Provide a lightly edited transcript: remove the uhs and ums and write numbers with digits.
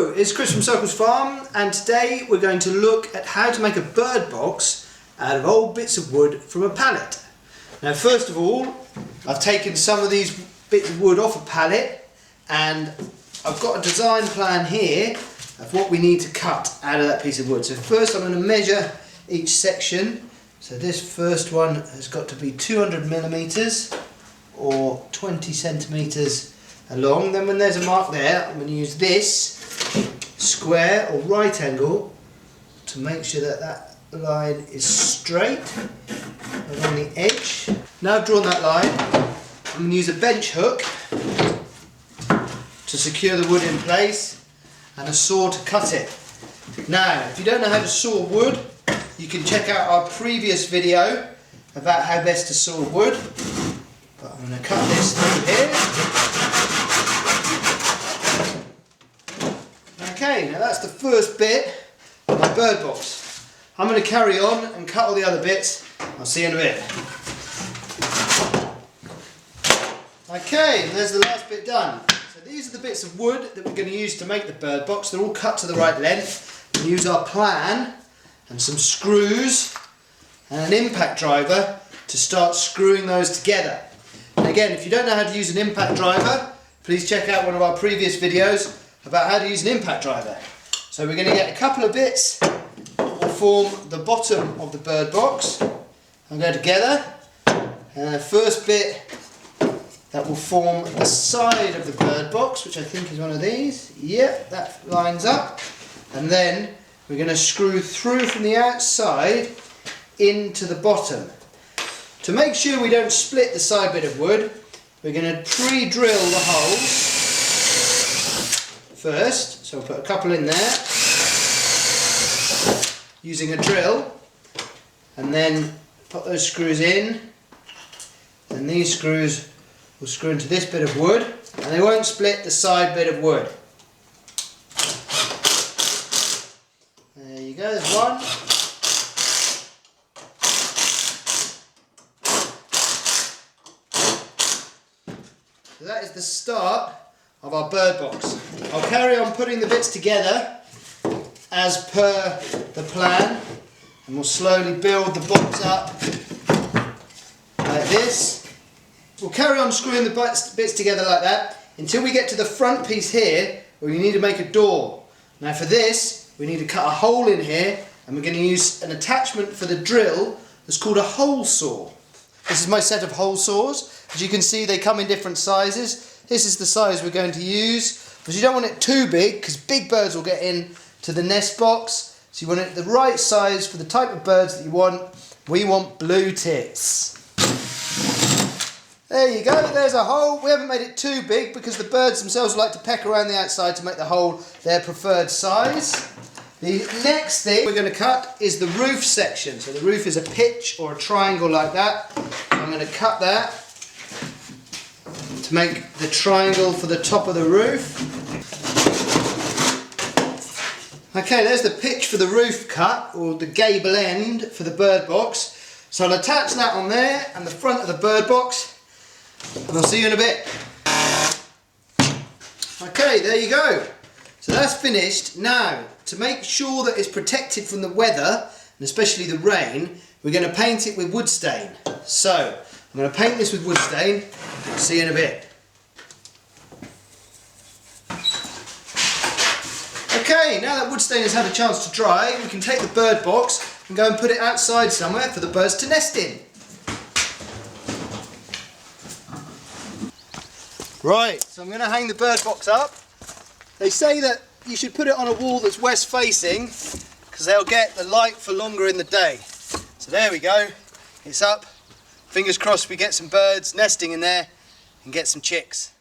Hello, it's Chris from Circles Farm, and today we're going to look at how to make a bird box out of old bits of wood from a pallet. Now first of all, I've taken some of these bits of wood off a pallet and I've got a design plan here of what we need to cut out of that piece of wood. So first I'm going to measure each section. So this first one has got to be 200 millimeters or 20 centimeters along. Then when there's a mark there, I'm going to use this square or right angle to make sure that that line is straight along the edge. Now I've drawn that line, I'm going to use a bench hook to secure the wood in place and a saw to cut it. Now if you don't know how to saw wood, you can check out our previous video about how best to saw wood. But I'm going to cut this through here. Okay, now that's the first bit of my bird box. I'm going to carry on and cut all the other bits. I'll see you in a bit. Okay, and there's the last bit done. So these are the bits of wood that we're going to use to make the bird box. They're all cut to the right length. We'll use our plan and some screws and an impact driver to start screwing those together. And again, if you don't know how to use an impact driver, please check out one of our previous videos about how to use an impact driver. So we're going to get a couple of bits that will form the bottom of the bird box and go together. And the first bit that will form the side of the bird box, which I think is one of these. Yep, that lines up. And then we're going to screw through from the outside into the bottom. To make sure we don't split the side bit of wood, we're going to pre-drill the holes first. So we'll put a couple in there using a drill, and then put those screws in, and these screws will screw into this bit of wood, and they won't split the side bit of wood. There you go, there's one. So that is the start of our bird box. I'll carry on putting the bits together as per the plan, and we'll slowly build the box up like this. We'll carry on screwing the bits together like that until we get to the front piece here where we need to make a door. Now for this we need to cut a hole in here, and we're going to use an attachment for the drill that's called a hole saw. This is my set of hole saws. As you can see, they come in different sizes. This is the size we're going to use, because you don't want it too big because big birds will get in to the nest box. So you want it the right size for the type of birds that you want. We want blue tits. There you go, there's a hole. We haven't made it too big because the birds themselves like to peck around the outside to make the hole their preferred size. The next thing we're going to cut is the roof section. So the roof is a pitch or a triangle like that. I'm going to cut that to make the triangle for the top of the roof. Okay, there's the pitch for the roof cut, or the gable end for the bird box. So I'll attach that on there and the front of the bird box, and I'll see you in a bit. Okay, there you go. So that's finished. Now, to make sure that it's protected from the weather, and especially the rain, we're going to paint it with wood stain. So, I'm going to paint this with wood stain. See you in a bit. Okay, now that wood stain has had a chance to dry, we can take the bird box and go and put it outside somewhere for the birds to nest in. Right, so I'm going to hang the bird box up. They say that you should put it on a wall that's west facing because they'll get the light for longer in the day. So there we go, it's up. Fingers crossed we get some birds nesting in there and get some chicks.